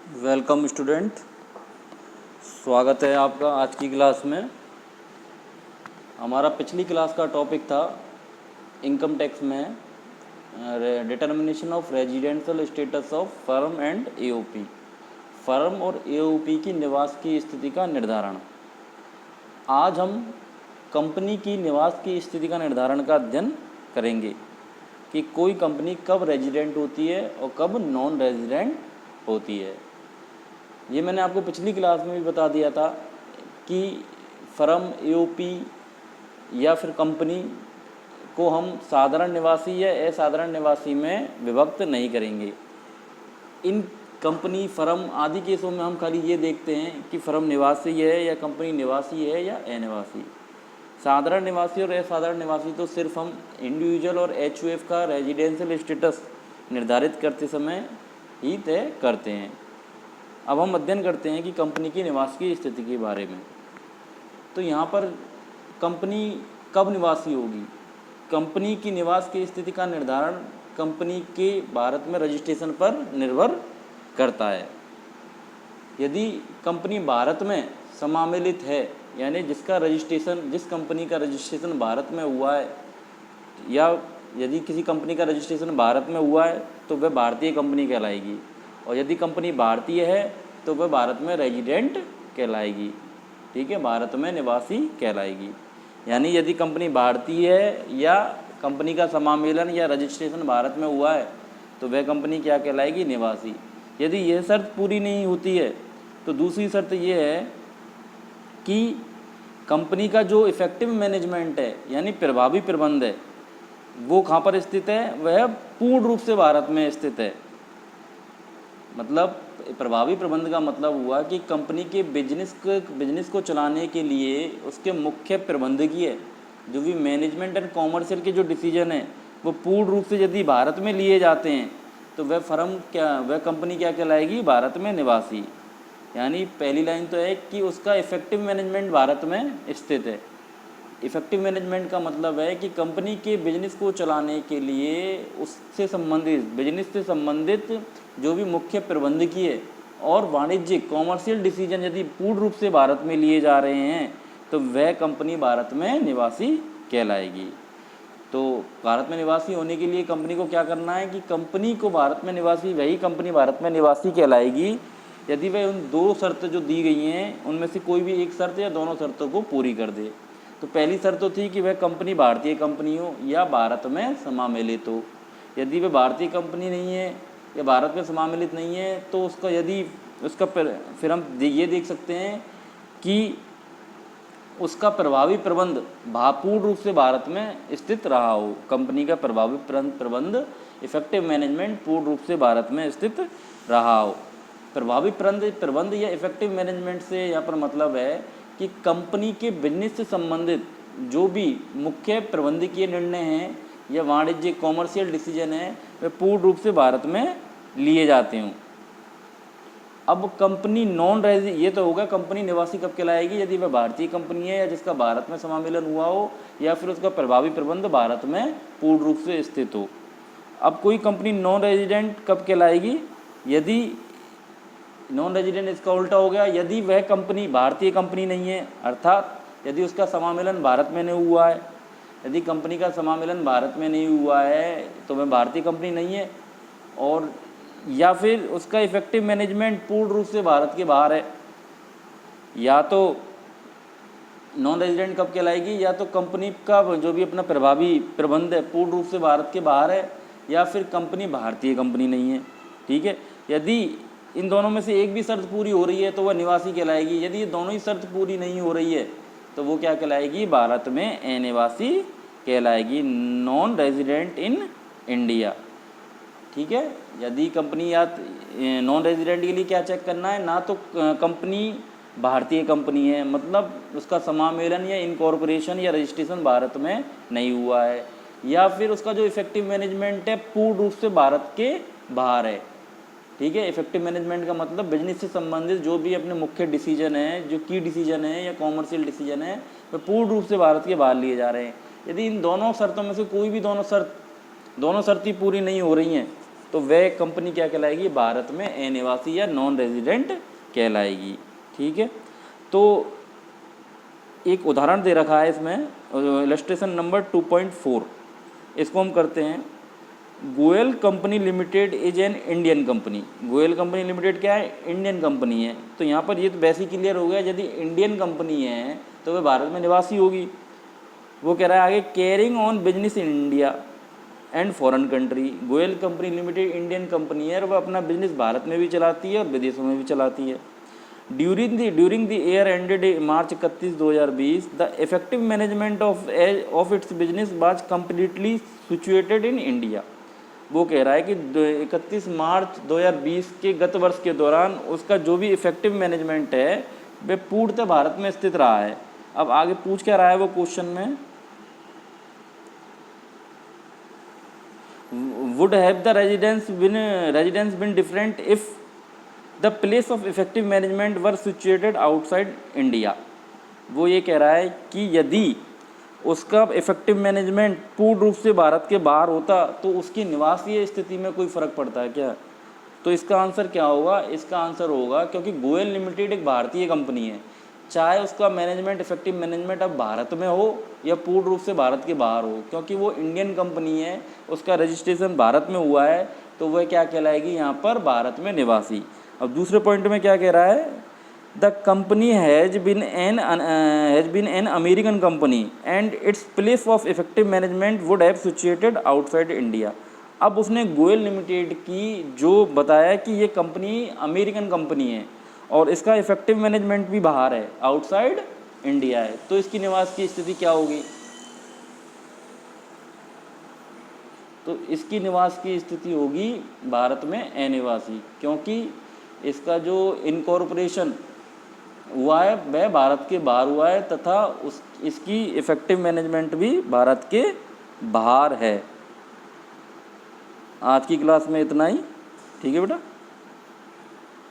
Welcome student, स्वागत है आपका आज की क्लास में। हमारा पिछली क्लास का टॉपिक था इनकम टैक्स में determination of residential status of firm and AOP. Firm और एओपी की निवास की स्थिति का निर्धारण। आज हम कंपनी की निवास की स्थिति का निर्धारण का अध्ययन करेंगे कि कोई कंपनी कब रेजिडेंट होती है और कब नॉन रेजिडेंट होती है। ये मैंने आपको पिछली क्लास में भी बता दिया था कि फर्म एओपी या फिर कंपनी को हम साधारण निवासी या असाधारण निवासी में विभक्त नहीं करेंगे। इन कंपनी फर्म आदि केसों में हम खाली ये देखते हैं कि फर्म निवासी है या कंपनी निवासी है या अनिवासी। साधारण निवासी और असाधारण निवासी तो सिर्फ हम इंडिविजुअल और एचयूएफ का रेजिडेंशियल स्टेटस निर्धारित करते समय ही तय करते हैं। अब हम अध्ययन करते हैं कि कंपनी की निवास की स्थिति के बारे में। तो यहाँ पर कंपनी कब निवासी होगी? कंपनी की निवास की स्थिति का निर्धारण कंपनी के भारत में रजिस्ट्रेशन पर निर्भर करता है। यदि कंपनी भारत में सम्मिलित है, यानी जिस कंपनी का रजिस्ट्रेशन भारत में हुआ है, या यदि किसी कंपनी का रजिस्ट्रेशन भारत में हुआ है तो वह भारतीय कंपनी कहलाएगी, और यदि कंपनी भारतीय है तो वह भारत में रेजिडेंट कहलाएगी। ठीक है, भारत में निवासी कहलाएगी। यानी यदि कंपनी भारतीय है या कंपनी का सम्मिलन या रजिस्ट्रेशन भारत में हुआ है तो वह कंपनी क्या कहलाएगी? निवासी। यदि यह शर्त पूरी नहीं होती है तो दूसरी शर्त यह है कि कंपनी का जो इफेक्टिव मैनेजमेंट है यानी प्रभावी प्रबंध है वो कहाँ पर स्थित है? वह पूर्ण रूप से भारत में स्थित है। मतलब प्रभावी प्रबंध का मतलब हुआ कि कंपनी के बिजनेस को चलाने के लिए उसके मुख्य प्रबंधकीय जो भी मैनेजमेंट एंड कॉमर्शियल के जो डिसीजन है वो पूर्ण रूप से यदि भारत में लिए जाते हैं तो वह कंपनी क्या कहलाएगी? भारत में निवासी। यानी पहली लाइन तो है कि उसका इफेक्टिव मैनेजमेंट भारत में स्थित है। इफेक्टिव मैनेजमेंट का मतलब है कि कंपनी के बिजनेस को चलाने के लिए उससे संबंधित बिजनेस से संबंधित जो भी मुख्य प्रबंधकीय और वाणिज्यिक कॉमर्शियल डिसीजन यदि पूर्ण रूप से भारत में लिए जा रहे हैं तो वह कंपनी भारत में निवासी कहलाएगी। तो भारत में निवासी होने के लिए कंपनी को क्या करना है कि कंपनी को भारत में निवासी वही कंपनी भारत में निवासी कहलाएगी यदि वह उन दो शर्तें जो दी गई हैं उनमें से कोई भी एक शर्त या दोनों शर्तों को पूरी कर दे। तो पहली शर्त तो थी कि वह कंपनी भारतीय कंपनी हो या भारत में सम्मिलित हो। यदि वह भारतीय कंपनी नहीं है या भारत में सम्मिलित नहीं है तो फिर हम ये देख सकते हैं कि उसका प्रभावी प्रबंध पूर्ण रूप से भारत में स्थित रहा हो। कंपनी का प्रभावी प्रबंध इफेक्टिव मैनेजमेंट पूर्ण रूप से भारत में स्थित रहा हो। प्रभावी प्रबंध या इफेक्टिव मैनेजमेंट से यहाँ पर मतलब है कि कंपनी के बिजनेस से संबंधित जो भी मुख्य प्रबंधकीय निर्णय हैं या वाणिज्यिक कॉमर्शियल डिसीजन है वे पूर्ण रूप से भारत में लिए जाते हों। अब कंपनी ये तो होगा कंपनी निवासी कब कहलाएगी? यदि वह भारतीय कंपनी है या जिसका भारत में सम्मिलन हुआ हो या फिर उसका प्रभावी प्रबंध भारत में पूर्ण रूप से स्थित हो। अब कोई कंपनी नॉन रेजिडेंट कब कहलाएगी? यदि नॉन रेजिडेंट इसका उल्टा हो गया, यदि वह कंपनी भारतीय कंपनी नहीं है, अर्थात यदि उसका सम्मिलन भारत में नहीं हुआ है। यदि कंपनी का सम्मिलन भारत में नहीं हुआ है तो वह भारतीय कंपनी नहीं है, और या फिर उसका इफेक्टिव मैनेजमेंट पूर्ण रूप से भारत के बाहर है। या तो नॉन रेजिडेंट कब कहलाएगी? या तो कंपनी का जो भी अपना प्रभावी प्रबंध है पूर्ण रूप से भारत के बाहर है, या फिर कंपनी भारतीय कंपनी नहीं है। ठीक है, यदि इन दोनों में से एक भी शर्त पूरी हो रही है तो वह निवासी कहलाएगी। यदि ये दोनों ही शर्त पूरी नहीं हो रही है तो वो क्या कहलाएगी? भारत में अनिवासी कहलाएगी, नॉन रेजिडेंट इन इंडिया। ठीक है, यदि कंपनी या नॉन रेजिडेंट के लिए क्या चेक करना है? ना तो कंपनी भारतीय कंपनी है, मतलब उसका सम्मिलन या इनकॉर्पोरेशन या रजिस्ट्रेशन भारत में नहीं हुआ है, या फिर उसका जो इफेक्टिव मैनेजमेंट है पूर्ण रूप से भारत के बाहर है। ठीक है, इफेक्टिव मैनेजमेंट का मतलब बिजनेस से संबंधित जो भी अपने मुख्य डिसीजन है, जो की डिसीजन है या कॉमर्शियल डिसीजन है, वे पूर्ण रूप से भारत के बाहर लिए जा रहे हैं। यदि इन दोनों शर्तों में से कोई भी दोनों शर्तें पूरी नहीं हो रही हैं तो वह कंपनी क्या कहलाएगी, भारत में अनिवासी या नॉन रेजिडेंट कहलाएगी। ठीक है, तो एक उदाहरण दे रखा है इसमें, इलस्ट्रेशन नंबर 2.4, इसको हम करते हैं। Goyal company limited is an Indian company. Goyal company limited क्या है, इंडियन कंपनी है। तो यहाँ पर ये तो वैसे ही क्लियर हो गया, यदि इंडियन कंपनी है तो वह भारत में निवासी होगी। वो कह रहा है आगे, carrying on business in India and foreign country. Goyal company limited Indian company है और वह अपना बिजनेस भारत में भी चलाती है और विदेशों में भी चलाती है। During the year ended March 31, 2020 the effective management of its business was completely situated in India. वो कह रहा है कि 31 मार्च 2020 के गत वर्ष के दौरान उसका जो भी इफेक्टिव मैनेजमेंट है वह पूर्णतः भारत में स्थित रहा है। अब आगे पूछ क्या रहा है वो क्वेश्चन में, would have the residence been different if the place of effective management were situated outside India. वो ये कह रहा है कि यदि उसका इफेक्टिव मैनेजमेंट पूर्ण रूप से भारत के बाहर होता तो उसकी निवासीय स्थिति में कोई फ़र्क पड़ता है क्या? तो इसका आंसर क्या होगा, इसका आंसर होगा क्योंकि गोयल लिमिटेड एक भारतीय कंपनी है, चाहे उसका मैनेजमेंट इफेक्टिव मैनेजमेंट अब भारत में हो या पूर्ण रूप से भारत के बाहर हो, क्योंकि वो इंडियन कंपनी है, उसका रजिस्ट्रेशन भारत में हुआ है, तो वह क्या कहलाएगी यहाँ पर, भारत में निवासी। अब दूसरे पॉइंट में क्या कह रहा है, the company has been an American company and its place of effective management would have situated outside India. अब उसने गोयल लिमिटेड की जो बताया कि ये कंपनी अमेरिकन कंपनी है और इसका इफेक्टिव मैनेजमेंट भी बाहर है, आउटसाइड इंडिया है, तो इसकी निवास की स्थिति क्या होगी? तो इसकी निवास की स्थिति होगी भारत में अनिवासी, क्योंकि इसका जो इनकॉर्पोरेशन हुआ है वह भारत के बाहर हुआ है तथा इसकी इफेक्टिव मैनेजमेंट भी भारत के बाहर है। आज की क्लास में इतना ही, ठीक है बेटा।